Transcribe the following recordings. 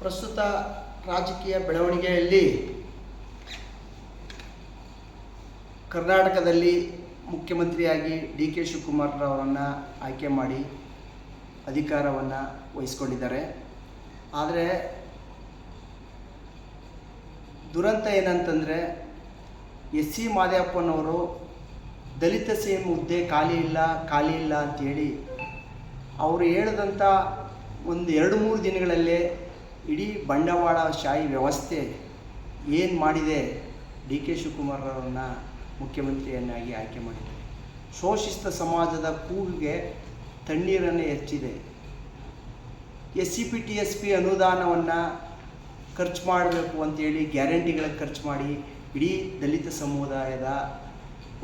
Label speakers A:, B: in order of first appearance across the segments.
A: ಪ್ರಸ್ತುತ ರಾಜಕೀಯ ಬೆಳವಣಿಗೆಯಲ್ಲಿ ಕರ್ನಾಟಕದಲ್ಲಿ ಮುಖ್ಯಮಂತ್ರಿಯಾಗಿ ಡಿ ಕೆ ಶಿವಕುಮಾರ್ ಅವರನ್ನು ಆಯ್ಕೆ ಮಾಡಿ ಅಧಿಕಾರವನ್ನು ವಹಿಸ್ಕೊಂಡಿದ್ದಾರೆ. ಆದರೆ ದುರಂತ ಏನಂತಂದರೆ ಸಿ ಮಾದೇವಪ್ಪನವರು ದಲಿತ ಸಿಎಂ ಹುದ್ದೆ ಖಾಲಿ ಇಲ್ಲ ಅಂಥೇಳಿ ಅವರು ಹೇಳಿದಂಥ ಒಂದು 2-3 ದಿನಗಳಲ್ಲೇ ಇಡೀ ಬಂಡವಾಳಶಾಹಿ ವ್ಯವಸ್ಥೆ ಏನು ಮಾಡಿದೆ, ಡಿ ಕೆ ಶಿವಕುಮಾರ್ ಅವರನ್ನು ಮುಖ್ಯಮಂತ್ರಿಯನ್ನಾಗಿ ಆಯ್ಕೆ ಮಾಡಿದ್ದಾರೆ. ಶೋಷಿತ ಸಮಾಜದ ಕೂಗಿಗೆ ತಣ್ಣೀರನ್ನು ಹೆಚ್ಚಿದೆ. SCP-TSP ಅನುದಾನವನ್ನು ಖರ್ಚು ಮಾಡಬೇಕು ಅಂತೇಳಿ ಗ್ಯಾರಂಟಿಗಳಿಗೆ ಖರ್ಚು ಮಾಡಿ ಇಡೀ ದಲಿತ ಸಮುದಾಯದ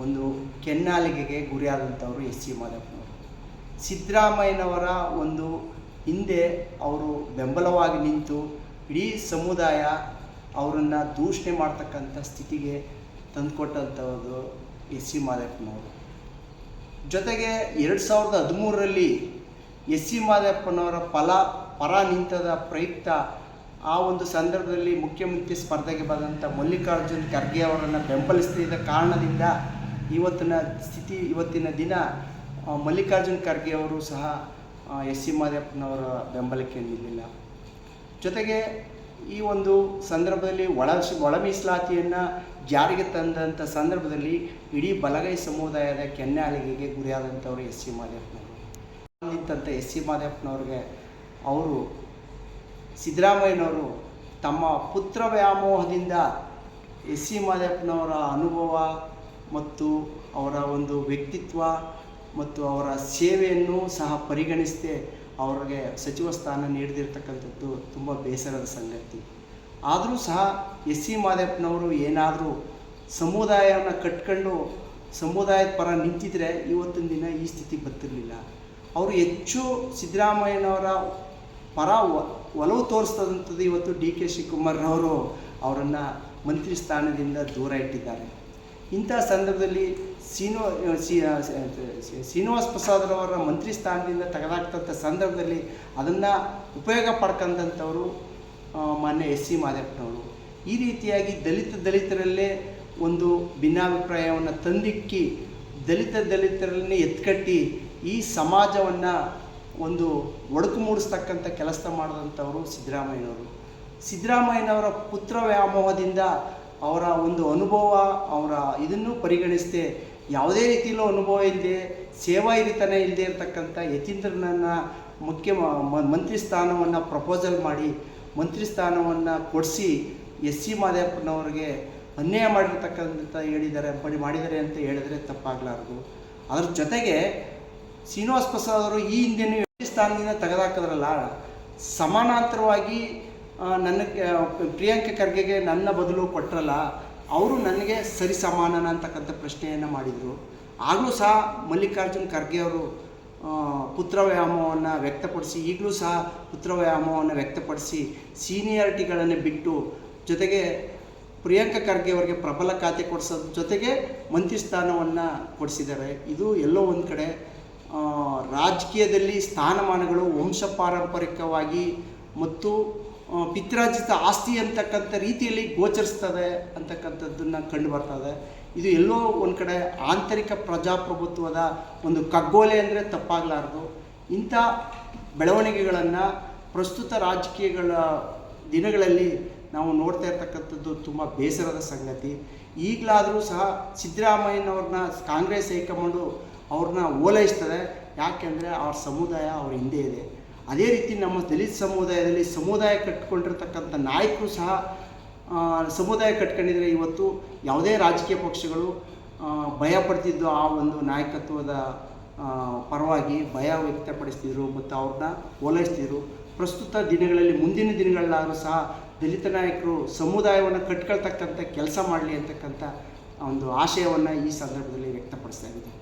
A: ಒಂದು ಕೆನ್ನಾಲಿಗೆಗೆ ಗುರಿಯಾದಂಥವರು ಸಿ ಮಾದೇವಪ್ಪನವರು. ಸಿದ್ದರಾಮಯ್ಯನವರ ಒಂದು ಹಿಂದೆ ಅವರು ಬೆಂಬಲವಾಗಿ ನಿಂತು ಇಡೀ ಸಮುದಾಯ ಅವರನ್ನು ದೂಷಣೆ ಮಾಡ್ತಕ್ಕಂಥ ಸ್ಥಿತಿಗೆ ತಂದುಕೊಟ್ಟಂಥದ್ದು ಸಿ ಮಾದೇವಪ್ಪನವರು. ಜೊತೆಗೆ 2013ರಲ್ಲಿ ಸಿ ಮಾದೇವಪ್ಪನವರ ಪರ ನಿಂತದ ಪ್ರಯುಕ್ತ ಆ ಒಂದು ಸಂದರ್ಭದಲ್ಲಿ ಮುಖ್ಯಮಂತ್ರಿ ಸ್ಪರ್ಧೆಗೆ ಬಂದಂಥ ಮಲ್ಲಿಕಾರ್ಜುನ್ ಖರ್ಗೆ ಅವರನ್ನು ಬೆಂಬಲಿಸ್ತಿದ್ದ ಕಾರಣದಿಂದ ಇವತ್ತಿನ ದಿನ ಮಲ್ಲಿಕಾರ್ಜುನ್ ಖರ್ಗೆ ಅವರು ಸಹ ಸಿ ಮಾದೇವಪ್ಪನವರ ಬೆಂಬಲಕ್ಕೆ ನಿಲ್ಲಿಲ್ಲ. ಜೊತೆಗೆ ಈ ಒಂದು ಸಂದರ್ಭದಲ್ಲಿ ಒಳ ಮೀಸಲಾತಿಯನ್ನು ಜಾರಿಗೆ ತಂದಂಥ ಸಂದರ್ಭದಲ್ಲಿ ಇಡೀ ಬಲಗೈ ಸಮುದಾಯದ ಕೆನ್ನಾಲಿಗೆಗೆ ಗುರಿಯಾದಂಥವರು ಸಿ ಮಾದೇವಪ್ಪನವರು. ನಿಂತಂಥ ಸಿ ಮಾದೇವಪ್ಪನವ್ರಿಗೆ ಅವರು ಸಿದ್ದರಾಮಯ್ಯನವರು ತಮ್ಮ ಪುತ್ರ ವ್ಯಾಮೋಹದಿಂದ ಸಿ ಮಾದೇವಪ್ಪನವರ ಅನುಭವ ಮತ್ತು ಅವರ ಒಂದು ವ್ಯಕ್ತಿತ್ವ ಮತ್ತು ಅವರ ಸೇವೆಯನ್ನು ಸಹ ಪರಿಗಣಿಸದೆ ಅವರಿಗೆ ಸಚಿವ ಸ್ಥಾನ ನೀಡದಿರ್ತಕ್ಕಂಥದ್ದು ತುಂಬ ಬೇಸರದ ಸಂಗತಿ. ಆದರೂ ಸಹ ಸಿ ಮಾದೇವಪ್ಪನವರು ಏನಾದರೂ ಸಮುದಾಯವನ್ನು ಕಟ್ಕೊಂಡು ಸಮುದಾಯದ ಪರ ನಿಂತಿದ್ರೆ ಇವತ್ತಿನ ದಿನ ಈ ಸ್ಥಿತಿ ಬರ್ತಿರಲಿಲ್ಲ. ಅವರು ಹೆಚ್ಚು ಸಿದ್ದರಾಮಯ್ಯನವರ ಪರ ಒಲವು ತೋರಿಸ್ತದಂಥದ್ದು ಇವತ್ತು ಡಿ ಕೆ ಶಿವಕುಮಾರ್ರವರು ಅವರನ್ನು ಮಂತ್ರಿ ಸ್ಥಾನದಿಂದ ದೂರ ಇಟ್ಟಿದ್ದಾರೆ. ಇಂಥ ಸಂದರ್ಭದಲ್ಲಿ ಶ್ರೀನಿವಾಸ್ ಪ್ರಸಾದ್ರವರ ಮಂತ್ರಿ ಸ್ಥಾನದಿಂದ ತೆಗೆದಾಕ್ತಂಥ ಸಂದರ್ಭದಲ್ಲಿ ಅದನ್ನು ಉಪಯೋಗ ಪಡ್ಕೊಂಡಂಥವರು ಮಾನ್ಯ ಸಿ ಮಾದೇವಪ್ಪನವರು. ಈ ರೀತಿಯಾಗಿ ದಲಿತರಲ್ಲೇ ಒಂದು ಭಿನ್ನಾಭಿಪ್ರಾಯವನ್ನು ತಂದಿಕ್ಕಿ ದಲಿತರನ್ನೇ ಎತ್ಕಟ್ಟಿ ಈ ಸಮಾಜವನ್ನು ಒಂದು ಒಡಕು ಮೂಡಿಸ್ತಕ್ಕಂಥ ಕೆಲಸ ಮಾಡಿದಂಥವರು ಸಿದ್ದರಾಮಯ್ಯನವರ ಪುತ್ರ ವ್ಯಾಮೋಹದಿಂದ ಅವರ ಒಂದು ಅನುಭವ ಅವರ ಇದನ್ನು ಪರಿಗಣಿಸದೆ ಯಾವುದೇ ರೀತಿಯಲ್ಲೂ ಅನುಭವ ಇಲ್ಲದೆ ಸೇವಾ ಹಿರಿತನ ಇಲ್ಲದೆ ಇರತಕ್ಕಂಥ ಯತೀಂದ್ರನನ್ನು ಮಂತ್ರಿ ಸ್ಥಾನವನ್ನು ಪ್ರಪೋಸಲ್ ಮಾಡಿ ಮಂತ್ರಿ ಸ್ಥಾನವನ್ನು ಕೊಡಿಸಿ ಸಿ ಮಾದೇವಪ್ಪನವ್ರಿಗೆ ಅನ್ಯಾಯ ಮಾಡಿರ್ತಕ್ಕಂಥ ಮಾಡಿದ್ದಾರೆ ಅಂತ ಹೇಳಿದರೆ ತಪ್ಪಾಗಲಾರದು. ಅದ್ರ ಜೊತೆಗೆ ಶ್ರೀನಿವಾಸ್ ಪ್ರಸಾದ್ ಅವರು ಈ ಹಿಂದೆನೂ ಸ್ಥಾನದಿಂದ ತೆಗೆದಾಕಿದ್ರಲ್ಲ, ಸಮಾನಾಂತರವಾಗಿ ಪ್ರಿಯಾಂಕ ಖರ್ಗೆಗೆ ನನ್ನ ಬದಲು ಕೊಟ್ಟರಲ್ಲ, ಅವರು ನನಗೆ ಸರಿ ಸಮಾನನ ಅಂತಕ್ಕಂಥ ಪ್ರಶ್ನೆಯನ್ನು ಮಾಡಿದರು. ಆಗಲೂ ಸಹ ಮಲ್ಲಿಕಾರ್ಜುನ್ ಖರ್ಗೆ ಅವರು ಪುತ್ರ ವ್ಯಾಮೋಹವನ್ನು ವ್ಯಕ್ತಪಡಿಸಿ ಈಗಲೂ ಸಹ ಪುತ್ರ ವ್ಯಾಮೋಹವನ್ನು ವ್ಯಕ್ತಪಡಿಸಿ ಸೀನಿಯಾರಿಟಿಗಳನ್ನು ಬಿಟ್ಟು ಜೊತೆಗೆ ಪ್ರಿಯಾಂಕ ಖರ್ಗೆ ಅವರಿಗೆ ಪ್ರಬಲ ಖಾತೆ ಕೊಡಿಸೋದ್ರ ಜೊತೆಗೆ ಮಂತ್ರಿ ಸ್ಥಾನವನ್ನು ಕೊಡಿಸಿದ್ದಾರೆ. ಇದು ಎಲ್ಲೋ ಒಂದು ಕಡೆ ರಾಜಕೀಯದಲ್ಲಿ ಸ್ಥಾನಮಾನಗಳು ವಂಶ ಪಾರಂಪರಿಕವಾಗಿ ಮತ್ತು ಪಿತ್ರಾರ್ಜಿತ ಆಸ್ತಿ ಅಂತಕ್ಕಂಥ ರೀತಿಯಲ್ಲಿ ಗೋಚರಿಸ್ತದೆ ಅಂತಕ್ಕಂಥದ್ದನ್ನು ಕಂಡು ಬರ್ತದೆ. ಇದು ಎಲ್ಲೋ ಒಂದು ಕಡೆ ಆಂತರಿಕ ಪ್ರಜಾಪ್ರಭುತ್ವದ ಒಂದು ಕಗ್ಗೋಲೆ ಅಂದರೆ ತಪ್ಪಾಗಲಾರದು. ಇಂಥ ಬೆಳವಣಿಗೆಗಳನ್ನು ಪ್ರಸ್ತುತ ರಾಜಕೀಯಗಳ ದಿನಗಳಲ್ಲಿ ನಾವು ನೋಡ್ತಾ ಇರ್ತಕ್ಕಂಥದ್ದು ತುಂಬ ಬೇಸರದ ಸಂಗತಿ. ಈಗಲಾದರೂ ಸಹ ಸಿದ್ದರಾಮಯ್ಯನವ್ರನ್ನ ಕಾಂಗ್ರೆಸ್ ಹೈಕಮಾಂಡು ಅವ್ರನ್ನ ಓಲೈಸ್ತದೆ. ಯಾಕೆಂದರೆ ಅವ್ರ ಸಮುದಾಯ ಅವ್ರ ಹಿಂದೆ ಇದೆ. ಅದೇ ರೀತಿ ನಮ್ಮ ದಲಿತ ಸಮುದಾಯದಲ್ಲಿ ಸಮುದಾಯ ಕಟ್ಕೊಂಡಿರ್ತಕ್ಕಂಥ ನಾಯಕರು ಸಹ ಸಮುದಾಯ ಕಟ್ಕೊಂಡಿದ್ರೆ ಇವತ್ತು ಯಾವುದೇ ರಾಜಕೀಯ ಪಕ್ಷಗಳು ಭಯ ಪಡ್ತಿದ್ದು ಆ ಒಂದು ನಾಯಕತ್ವದ ಪರವಾಗಿ ಭಯ ವ್ಯಕ್ತಪಡಿಸ್ತಿದ್ರು ಮತ್ತು ಅವ್ರನ್ನ ಓಲೈಸ್ತಿದ್ರು. ಪ್ರಸ್ತುತ ದಿನಗಳಲ್ಲಿ ಮುಂದಿನ ದಿನಗಳಲ್ಲಾದರೂ ಸಹ ದಲಿತ ನಾಯಕರು ಸಮುದಾಯವನ್ನು ಕಟ್ಕೊಳ್ತಕ್ಕಂಥ ಕೆಲಸ ಮಾಡಲಿ ಅಂತಕ್ಕಂಥ ಒಂದು ಆಶಯವನ್ನು ಈ ಸಂದರ್ಭದಲ್ಲಿ ವ್ಯಕ್ತಪಡಿಸ್ತಾ ಇದ್ದಾರೆ.